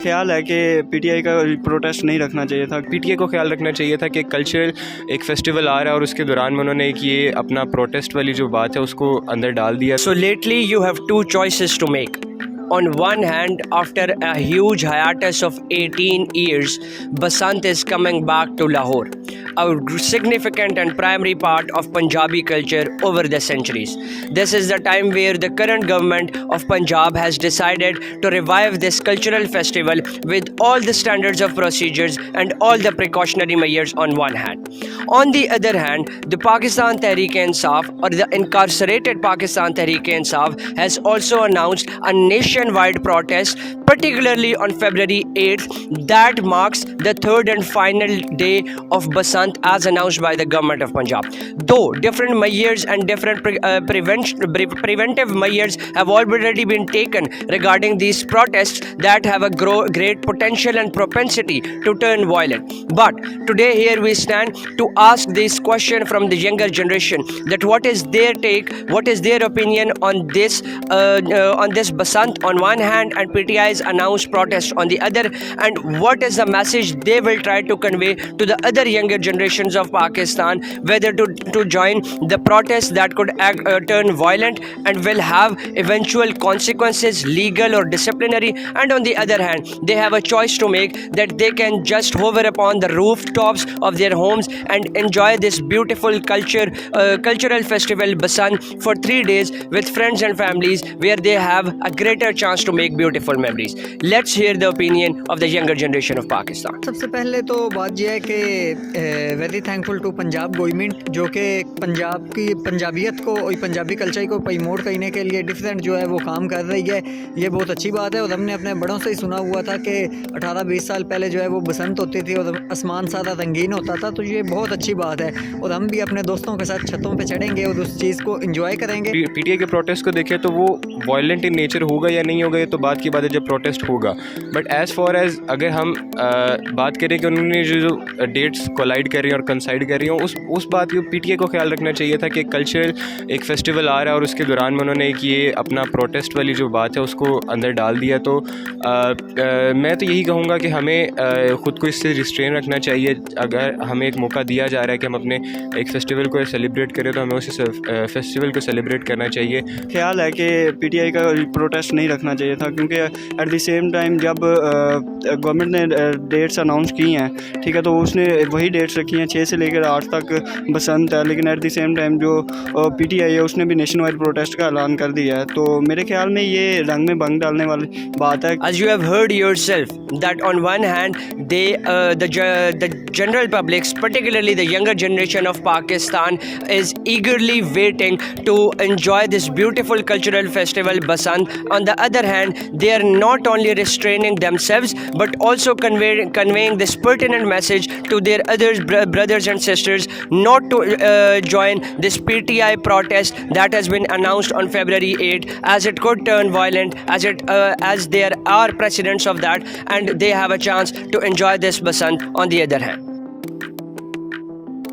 ख्याल है कि पीटीआई का प्रोटेस्ट नहीं रखना चाहिए था। पीटीआई को ख्याल रखना चाहिए था कि कल्चरल एक फेस्टिवल आ रहा है और उसके दौरान में उन्होंने एक ये अपना प्रोटेस्ट वाली जो बात है उसको अंदर डाल दिया। So lately you have two choices to make. On one hand, after a huge hiatus of 18 years, Basant is coming back to Lahore, a significant and primary part of Punjabi culture over the centuries. This is the time where the current government of Punjab has decided to revive this cultural festival with all the standards of procedures and all the precautionary measures on one hand. On the other hand, the Pakistan Tehreek-e-Insaf, or the incarcerated Pakistan Tehreek-e-Insaf, has also announced a nationwide protest, particularly on February 8th, that marks the third and final day of Basant as announced by the government of Punjab. Though different measures and different preventive measures have already been taken regarding these protests that have a great potential and propensity to turn violent. But today here we stand to ask this question from the younger generation, that what is their take, what is their opinion on this Basant on one hand and PTI's announced protest on the other, and what is the message they will try to convey to the other younger generations of Pakistan, whether to join the protest that could turn violent and will have eventual consequences, legal or disciplinary, and on the other hand they have a choice to make, that they can just hover upon the rooftops of their homes and enjoy this beautiful cultural festival Basant for 3 days with friends and families, where they have a greater chance to make beautiful memories. Let's hear the opinion of the younger generation of Pakistan. सबसे पहले तो बात यह है कि very thankful to Punjab government, जो कि पंजाब की पंजाबियत को और पंजाबी कल्चर को प्रमोट करने के लिए डिफरेंट जो है वो काम कर रही है। ये बहुत अच्छी बात है। और हमने अपने बड़ों से ही सुना हुआ था कि 18-20 साल पहले जो है वो बसंत होती थी और आसमान सारा रंगीन होता था, तो ये बहुत अच्छी बात है। और हम भी अपने दोस्तों के साथ छतों पर चढ़ेंगे और उस चीज़ को इंजॉय करेंगे। पीटीआई के प्रोटेस्ट को देखें तो वो वायलेंट इन नेचर होगा या नहीं होगा, ये तो बात की बात है जब प्रोटेस्ट होगा। बट एज़ फॉर एज़ अगर हम बात करें कि उन्होंने जो डेट्स कोलाइड कर रही हैं और कंसाइड कर रही हैं, उस बात को पीटीआई को ख्याल रखना चाहिए था कि कल्चरल एक फेस्टिवल आ रहा है और उसके दौरान में उन्होंने एक ये अपना प्रोटेस्ट वाली जो बात है उसको अंदर डाल दिया। तो मैं तो यही कहूँगा कि हमें ख़ुद को इससे रिस्ट्रेन रखना चाहिए। अगर हमें एक मौका दिया जा रहा है कि हम अपने एक फेस्टिवल को सेलिब्रेट करें तो हमें उस फेस्टिवल को सेलिब्रेट करना चाहिए। ख्याल है कि पीटीआई का प्रोटेस्ट नहीं रखना चाहिए था, क्योंकि एट द सेम टाइम जब गवर्नमेंट ने डेट्स अनाउंस की हैं, ठीक है, तो उसने वही डेट्स रखी हैं 6 से लेकर 8 तक बसंत है, लेकिन एट द सेम टाइम जो पीटीआई है उसने भी नेशन वाइड प्रोटेस्ट का ऐलान कर दिया है। तो मेरे ख्याल में ये रंग में भंग डालने वाली बात है। As you have heard yourself, that on one hand the general public, particularly the younger generation of Pakistan, is eagerly waiting to enjoy this beautiful cultural festival Basant. On the other hand, they are not only restraining themselves but also conveying this pertinent message to their other brothers and sisters not to join this PTI protest that has been announced on February 8, as it could turn violent, as there are precedents of that, and they have a chance to enjoy this Basant on the other hand.